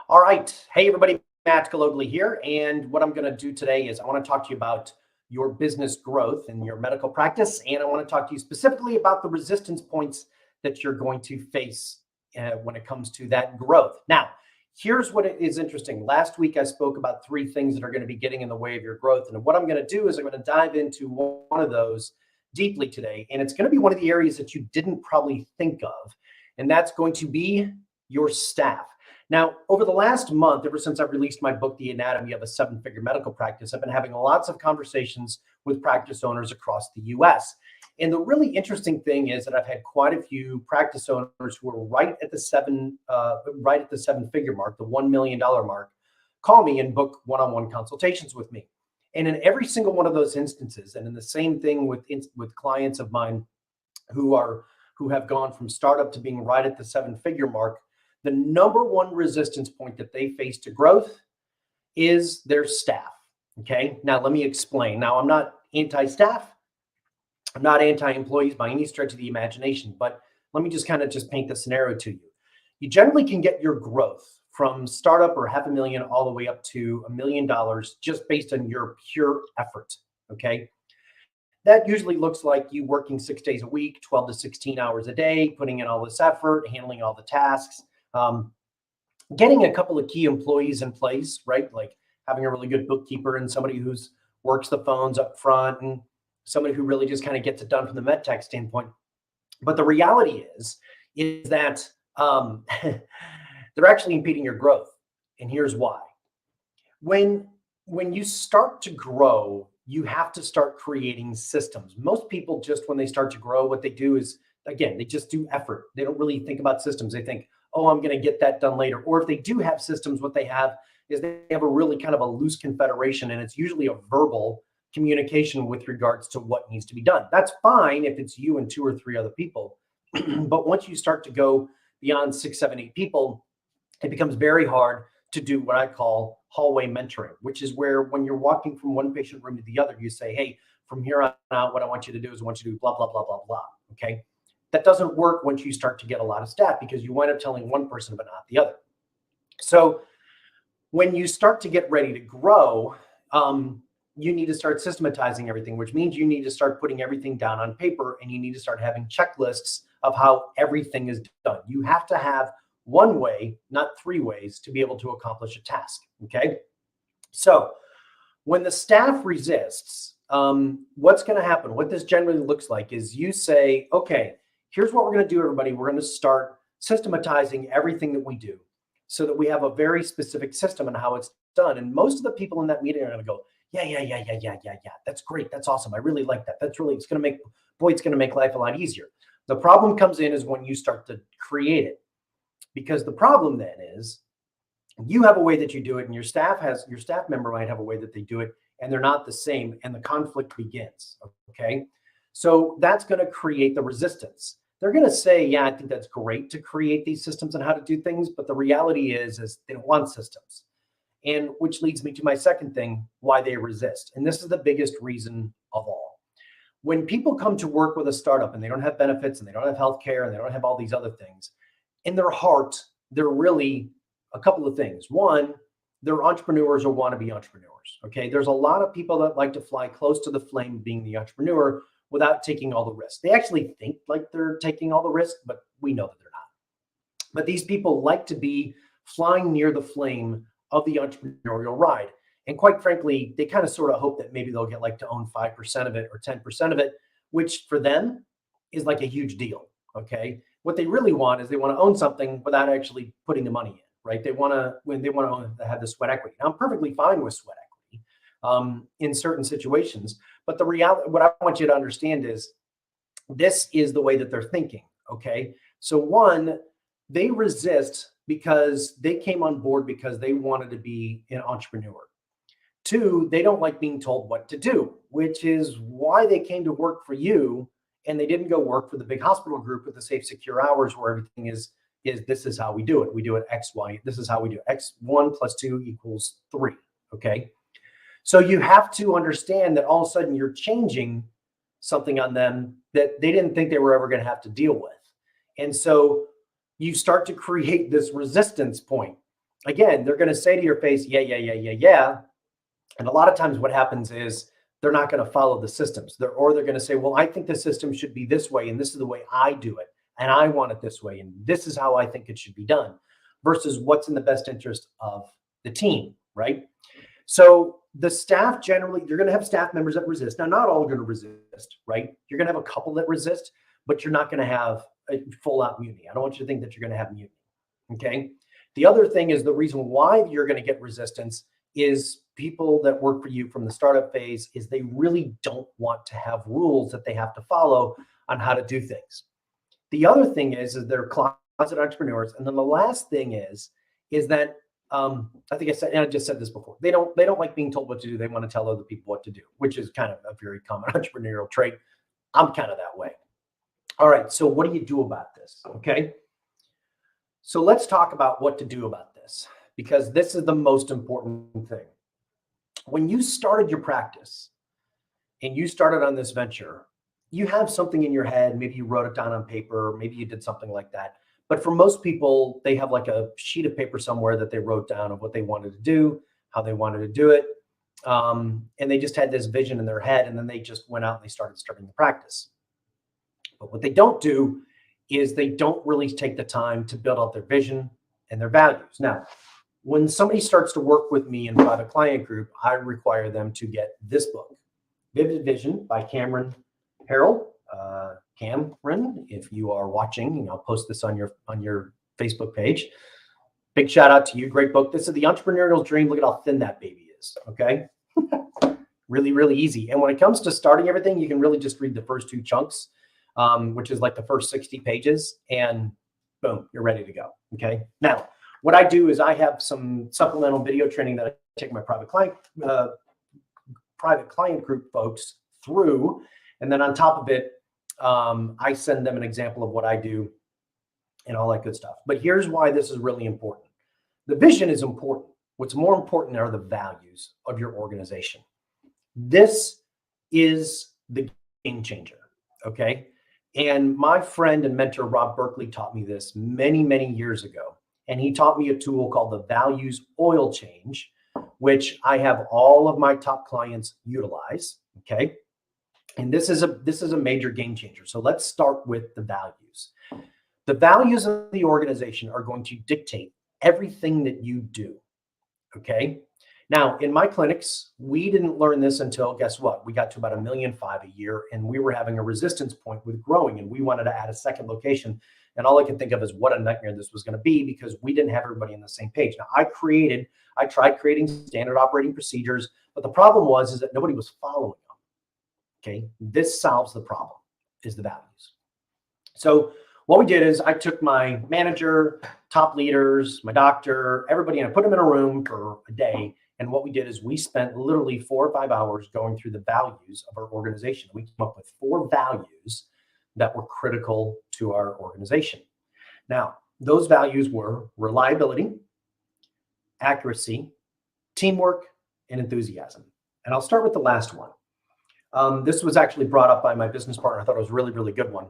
All right. Hey, everybody. Matt Galogly here. And what I'm going to do today is I want to talk to you about your business growth and your medical practice. And I want to talk to you specifically about the resistance points that you're going to face when it comes to that growth. Now, here's what is interesting. Last week, I spoke about three things that are going to be getting in the way of your growth. And what I'm going to do is I'm going to dive into one of those deeply today. And it's going to be one of the areas that you didn't probably think of. And that's going to be your staff. Now, over the last month, ever since I've released my book, The Anatomy of a Seven-Figure Medical Practice, I've been having lots of conversations with practice owners across the US. And the really interesting thing is that I've had quite a few practice owners who are right at the seven-figure mark, the $1 million mark, call me and book one-on-one consultations with me. And in every single one of those instances, and in the same thing with clients of mine who have gone from startup to being right at the seven-figure mark, the number one resistance point that they face to growth is their staff. Okay. Now, let me explain. Now, I'm not anti-staff. I'm not anti-employees by any stretch of the imagination, but let me just paint the scenario to you. You generally can get your growth from startup or $500,000 all the way up to $1 million just based on your pure effort. Okay. That usually looks like you working 6 days a week, 12 to 16 hours a day, putting in all this effort, handling all the tasks. Getting a couple of key employees in place, right? Like having a really good bookkeeper and somebody who's works the phones up front and somebody who really just kind of gets it done from the med tech standpoint. But the reality is that they're actually impeding your growth. And here's why. When you start to grow, you have to start creating systems. Most people just, when they start to grow, what they do is, again, they just do effort. They don't really think about systems. They think, oh, I'm going to get that done later. Or if they do have systems, what they have is they have a really kind of a loose confederation, and it's usually a verbal communication with regards to what needs to be done. That's fine if it's you and 2 or 3 other people. But once you start to go beyond 6, 7, 8 people, it becomes very hard to do what I call hallway mentoring, which is where when you're walking from one patient room to the other, you say, hey, from here on out, what I want you to do is I want you to do blah, blah, blah, blah, blah. Okay. That doesn't work once you start to get a lot of staff because you wind up telling one person, but not the other. So when you start to get ready to grow, you need to start systematizing everything, which means you need to start putting everything down on paper, and you need to start having checklists of how everything is done. You have to have one way, not 3 ways, to be able to accomplish a task. Okay. So when the staff resists, what's going to happen? What this generally looks like is you say, okay, here's what we're going to do, everybody. We're going to start systematizing everything that we do so that we have a very specific system on how it's done. And most of the people in that meeting are going to go, yeah. That's great. That's awesome. I really like that. It's going to make life a lot easier. The problem comes in is when you start to create it, because the problem then is you have a way that you do it and your staff member might have a way that they do it, and they're not the same, and the conflict begins. Okay. So that's going to create the resistance. They're going to say, yeah, I think that's great to create these systems and how to do things. But the reality is they don't want systems. And which leads me to my second thing, why they resist. And this is the biggest reason of all. When people come to work with a startup and they don't have benefits and they don't have healthcare and they don't have all these other things, in their heart, they're really a couple of things. One, they're entrepreneurs or want to be entrepreneurs. Okay. There's a lot of people that like to fly close to the flame of being the entrepreneur without taking all the risks. They actually think like they're taking all the risk, but we know that they're not. But these people like to be flying near the flame of the entrepreneurial ride. And quite frankly, they kind of sort of hope that maybe they'll get like to own 5% of it or 10% of it, which for them is like a huge deal. Okay. What they really want is they want to own something without actually putting the money in, right? They want to have the sweat equity. Now, I'm perfectly fine with sweat equity in certain situations, but the reality, what I want you to understand is this is the way that they're thinking. Okay. So one, they resist because they came on board because they wanted to be an entrepreneur. 2, they don't like being told what to do, which is why they came to work for you, and they didn't go work for the big hospital group with the safe, secure hours where everything is this is how we do it. We do it X, Y. This is how we do it. X1 + 2 = 3. Okay. So you have to understand that all of a sudden you're changing something on them that they didn't think they were ever going to have to deal with. And so you start to create this resistance point. again, they're going to say to your face, yeah, yeah, yeah, yeah, yeah. And a lot of times what happens is they're not going to follow the systems. Or they're going to say, well, I think the system should be this way, and this is the way I do it, and I want it this way, and this is how I think it should be done, versus what's in the best interest of the team, right? So the staff generally, you're going to have staff members that resist. Now, not all are going to resist, right? You're going to have a couple that resist, but you're not going to have a full out mutiny. I don't want you to think that you're going to have mutiny. Okay. The other thing is the reason why you're going to get resistance is people that work for you from the startup phase is they really don't want to have rules that they have to follow on how to do things. The other thing is they're closet entrepreneurs. And then the last thing is that I think I said, and I just said this before, they don't like being told what to do. They want to tell other people what to do, which is kind of a very common entrepreneurial trait. I'm kind of that way. All right. So what do you do about this? Okay. So let's talk about what to do about this, because this is the most important thing. When you started your practice and you started on this venture, you have something in your head. Maybe you wrote it down on paper. Maybe you did something like that. But for most people, they have like a sheet of paper somewhere that they wrote down of what they wanted to do, how they wanted to do it. And they just had this vision in their head, and then they just went out and they started the practice. But what they don't do is they don't really take the time to build out their vision and their values. Now, when somebody starts to work with me in Private Client Group, I require them to get this book, Vivid Vision by Cameron Herold. Cameron, if you are watching, I'll post this on your Facebook page. Big shout out to you. Great book. This is The Entrepreneurial Dream. Look at how thin that baby is. Okay. Really, really easy. And when it comes to starting everything, you can really just read the first two chunks, which is like the first 60 pages, and boom, you're ready to go. Okay. Now, what I do is I have some supplemental video training that I take my private client group folks through. And then on top of it, I send them an example of what I do and all that good stuff. But here's why this is really important. The vision is important. What's more important are the values of your organization. This is the game changer. Okay. And my friend and mentor, Rob Berkeley, taught me this many, many years ago. And he taught me a tool called the Values Oil Change, which I have all of my top clients utilize. Okay. And this is a major game changer. So let's start with the values. The values of the organization are going to dictate everything that you do. Okay. Now, in my clinics, we didn't learn this until, guess what? We got to about $1.5 million a year, and we were having a resistance point with growing, and we wanted to add a second location. And all I could think of is what a nightmare this was going to be, because we didn't have everybody on the same page. Now, I tried creating standard operating procedures, but the problem is that nobody was following them. Okay. This solves the problem, is the values. So what we did is I took my manager, top leaders, my doctor, everybody, and I put them in a room for a day. And what we did is we spent literally 4 or 5 hours going through the values of our organization. We came up with 4 values that were critical to our organization. Now, those values were reliability, accuracy, teamwork, and enthusiasm. And I'll start with the last one. This was actually brought up by my business partner. I thought it was a really, really good one.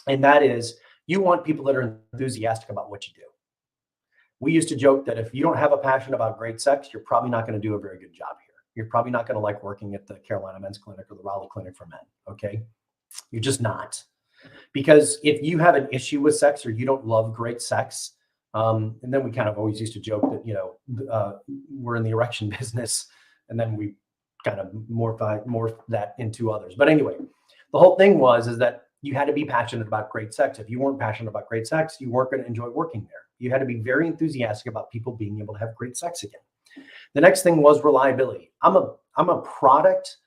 And that is, you want people that are enthusiastic about what you do. We used to joke that if you don't have a passion about great sex, you're probably not going to do a very good job here. You're probably not going to like working at the Carolina Men's Clinic or the Raleigh Clinic for Men. Okay. You're just not. Because if you have an issue with sex or you don't love great sex, and then we kind of always used to joke that, we're in the erection business, and then we kind of morph that into others. But anyway, the whole thing is that you had to be passionate about great sex. If you weren't passionate about great sex, you weren't going to enjoy working there. You had to be very enthusiastic about people being able to have great sex again. The next thing was reliability. I'm a product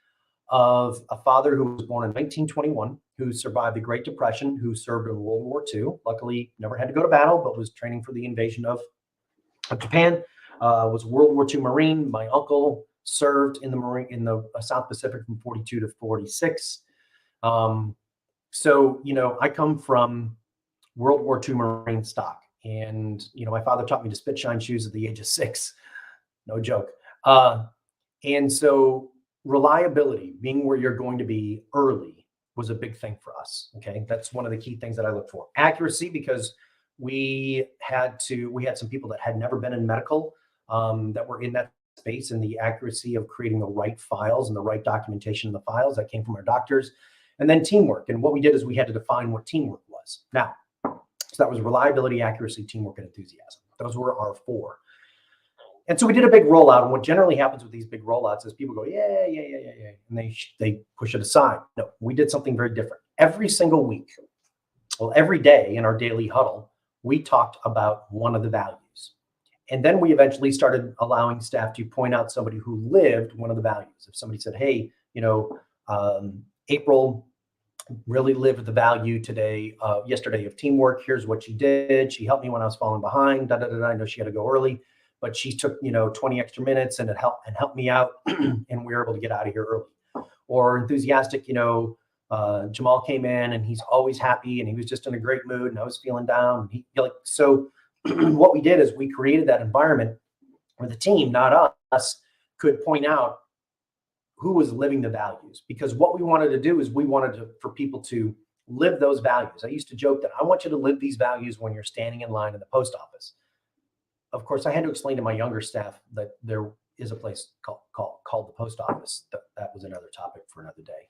of a father who was born in 1921, who survived the Great Depression, who served in World War II. Luckily, never had to go to battle, but was training for the invasion of Japan. Was a World War II Marine. My uncle served in the South Pacific from 42 to 46. So, I come from World War II Marine stock. And, my father taught me to spit shine shoes at the age of 6. No joke. And so reliability, being where you're going to be early, was a big thing for us. Okay. That's one of the key things that I look for. Accuracy, because we had some people that had never been in medical, that were in that space, and the accuracy of creating the right files and the right documentation in the files that came from our doctors. And then teamwork. And what we did is we had to define what teamwork was. Now, so that was reliability, accuracy, teamwork, and enthusiasm. Those were our four. And so we did a big rollout. And what generally happens with these big rollouts is people go, yeah, and they push it aside. No, we did something very different. Every single week, well, every day in our daily huddle, we talked about one of the values. And then we eventually started allowing staff to point out somebody who lived one of the values. If somebody said, hey, April really lived the value yesterday of teamwork. Here's what she did. She helped me when I was falling behind. I know she had to go early, but she took 20 extra minutes and it helped me out, and we were able to get out of here early. Or enthusiastic, Jamal came in and he's always happy and he was just in a great mood and I was feeling down. So what we did is we created that environment where the team, not us, could point out who was living the values, because what we wanted to do is we wanted for people to live those values. I used to joke that I want you to live these values when you're standing in line in the post office. Of course, I had to explain to my younger staff that there is a place called the post office. That was another topic for another day.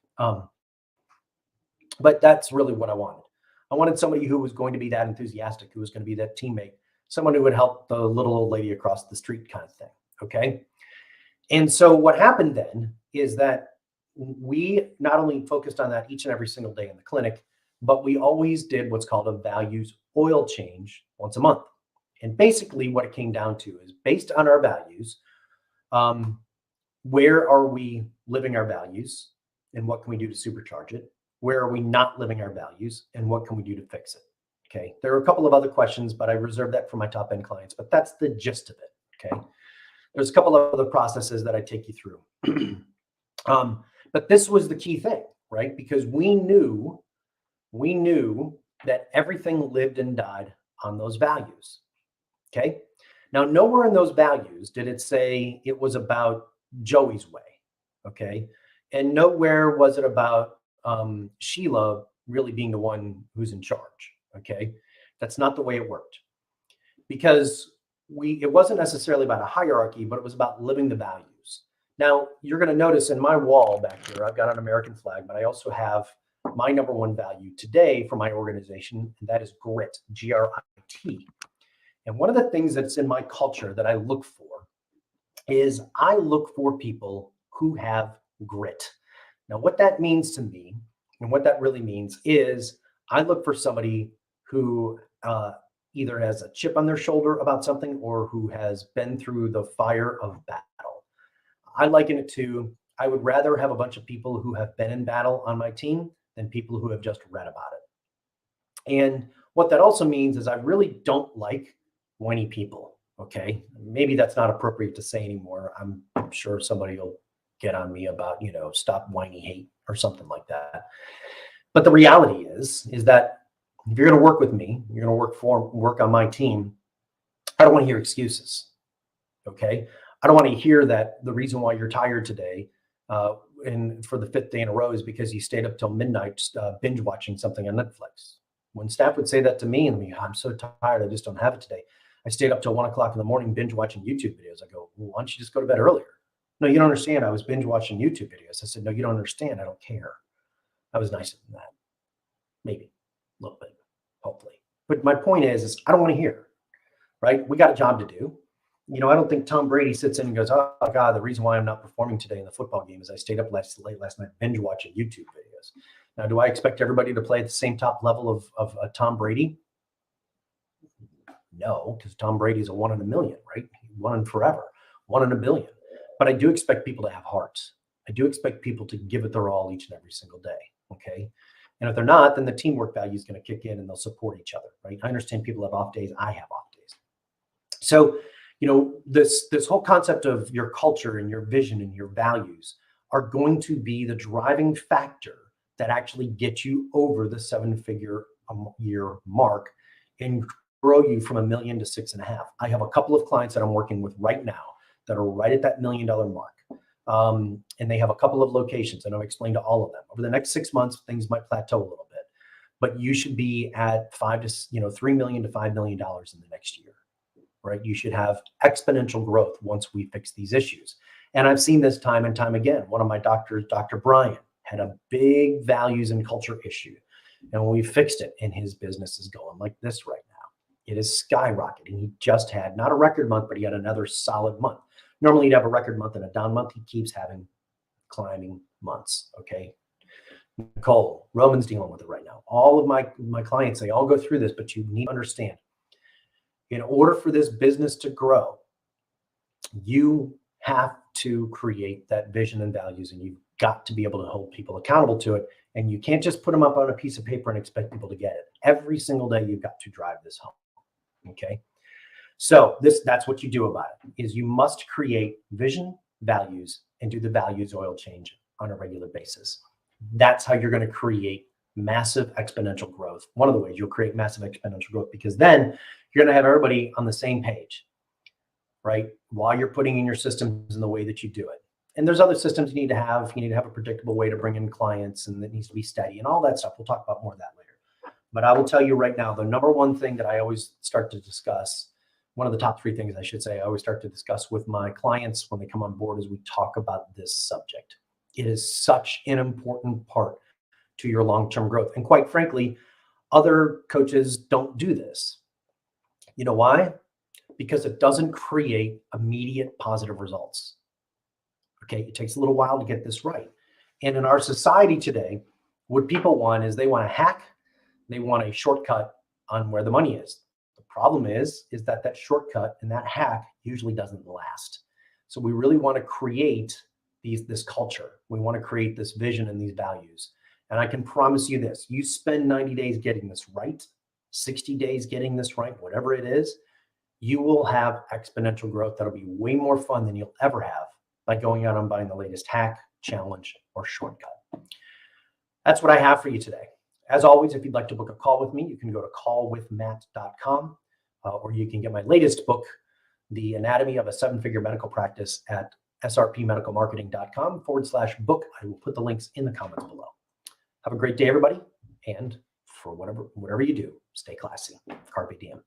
But that's really what I wanted. I wanted somebody who was going to be that enthusiastic, who was going to be that teammate, someone who would help the little old lady across the street kind of thing. Okay. And so what happened then is that we not only focused on that each and every single day in the clinic, but we always did what's called a values oil change once a month. And basically what it came down to is, based on our values, where are we living our values and what can we do to supercharge it? Where are we not living our values and what can we do to fix it? Okay. There are a couple of other questions, but I reserve that for my top end clients, but that's the gist of it. Okay. There's a couple of other processes that I take you through. But this was the key thing, right? Because we knew that everything lived and died on those values. Okay. Now, nowhere in those values did it say it was about Joey's way. Okay. And nowhere was it about Sheila really being the one who's in charge. Okay. That's not the way it worked, because it wasn't necessarily about a hierarchy, but it was about living the values. Now, you're going to notice in my wall back here, I've got an American flag, but I also have my number one value today for my organization, and that is grit, G-R-I-T. And one of the things that's in my culture that I look for is I look for people who have grit. Now, what that means to me, and what that really means, is I look for somebody who either has a chip on their shoulder about something or who has been through the fire of battle. I liken it to, I would rather have a bunch of people who have been in battle on my team than people who have just read about it. And what that also means is I really don't like whiny people. Okay. Maybe that's not appropriate to say anymore. I'm sure somebody will get on me about, stop whiny hate or something like that. But the reality is that if you're going to work with me, you're going to work on my team, I don't want to hear excuses. Okay. I don't want to hear that the reason why you're tired today and for the fifth day in a row is because you stayed up till midnight binge watching something on Netflix. When staff would say that to me, I'm so tired, I just don't have it today. I stayed up till 1 o'clock in the morning binge watching YouTube videos. I go, well, why don't you just go to bed earlier? No, you don't understand. I was binge watching YouTube videos. I said, no, you don't understand. I don't care. I was nicer than that. Maybe a little bit, hopefully. But my point is I don't want to hear, right? We got a job to do. I don't think Tom Brady sits in and goes, oh God, the reason why I'm not performing today in the football game is I stayed up late last night binge watching YouTube videos. Now, do I expect everybody to play at the same top level of Tom Brady? No, because Tom Brady's a 1 in a million, right? 1 in forever, 1 in a billion. But I do expect people to have hearts. I do expect people to give it their all each and every single day. Okay. And if they're not, then the teamwork value is going to kick in and they'll support each other, right? I understand people have off days. I have off days. So, this whole concept of your culture and your vision and your values are going to be the driving factor that actually gets you over the 7-figure year mark and grow you from $1 million to 6.5. I have a couple of clients that I'm working with right now that are right at that $1 million mark. And they have a couple of locations, and I'll explain to all of them. Over the next 6 months, things might plateau a little bit. but you should be at 3 million to $5 million in the next year, right? You should have exponential growth once we fix these issues. And I've seen this time and time again. One of my doctors, Dr. Brian, had a big values and culture issue. And we fixed it, and his business is going like this right now. It is skyrocketing. He just had not a record month, but he had another solid month. Normally he'd have a record month and a down month. He keeps having climbing months. Okay. Nicole, Roman's dealing with it right now. All of my clients, they all go through this, but you need to understand, in order for this business to grow, you have to create that vision and values, and you've got to be able to hold people accountable to it. And you can't just put them up on a piece of paper and expect people to get it. Every single day, you've got to drive this home. Okay. So that's what you do about it, is you must create vision, values, and do the values oil change on a regular basis. That's how you're going to create massive exponential growth. One of the ways you'll create massive exponential growth, because then you're going to have everybody on the same page, right? While you're putting in your systems in the way that you do it. And there's other systems you need to have. You need to have a predictable way to bring in clients, and it needs to be steady and all that stuff. We'll talk about more of that later. But I will tell you right now, the number one thing that I always start to discuss, one of the top 3 things I should say, I always start to discuss with my clients when they come on board, is we talk about this subject. It is such an important part to your long-term growth. And quite frankly, other coaches don't do this. You know why? Because it doesn't create immediate positive results. Okay, it takes a little while to get this right. And in our society today, what people want is they want a hack, they want a shortcut on where the money is. The problem is that shortcut and that hack usually doesn't last. So we really want to create this culture. We want to create this vision and these values. And I can promise you this, you spend 90 days getting this right, 60 days getting this right, whatever it is, you will have exponential growth that'll be way more fun than you'll ever have by going out and buying the latest hack, challenge, or shortcut. That's what I have for you today. As always, if you'd like to book a call with me, you can go to callwithmatt.com, or you can get my latest book, The Anatomy of a 7-Figure Medical Practice, at srpmedicalmarketing.com/book. I will put the links in the comments below. Have a great day, everybody. And for whatever you do, stay classy. Carpe diem.